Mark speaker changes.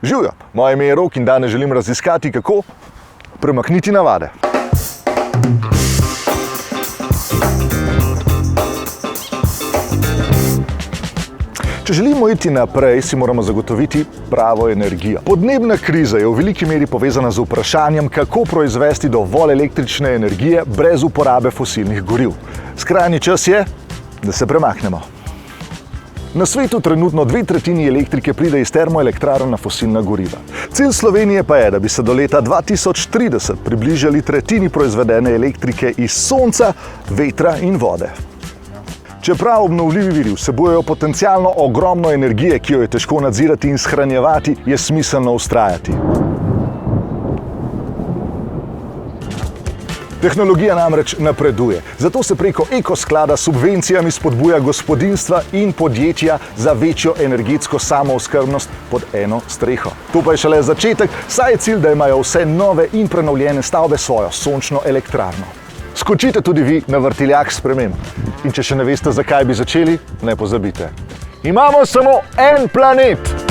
Speaker 1: Živjo, moje ime je Rok in danes želim raziskati, kako premakniti navade. Če želimo iti naprej, si moramo zagotoviti pravo energijo. Podnebna kriza je v veliki meri povezana z vprašanjem, kako proizvesti dovolj električne energije brez uporabe fosilnih goriv. Skrajni čas je, da se premaknemo. Na svetu trenutno 2/3 elektrike pride iz termoelektrarn na fosilna goriva. Cilj Slovenije pa je, da bi se do leta 2030 približali tretjini proizvedene elektrike iz sonca, vetra in vode. Čeprav obnovljivi viri vsebujejo potencialno ogromno energije, ki jo je težko nadzirati in shranjevati, je smiselno vztrajati. Tehnologija namreč napreduje, zato se preko ekosklada s subvencijami spodbuja gospodinjstva in podjetja za večjo energetsko samooskrbnost pod eno streho. To pa je šele začetek, saj je cilj, da imajo vse nove in prenovljene stavbe svojo sončno elektrarno. Skočite tudi vi na vrtiljak sprememb. In če še ne veste, zakaj bi začeli, ne pozabite. Imamo samo en planet!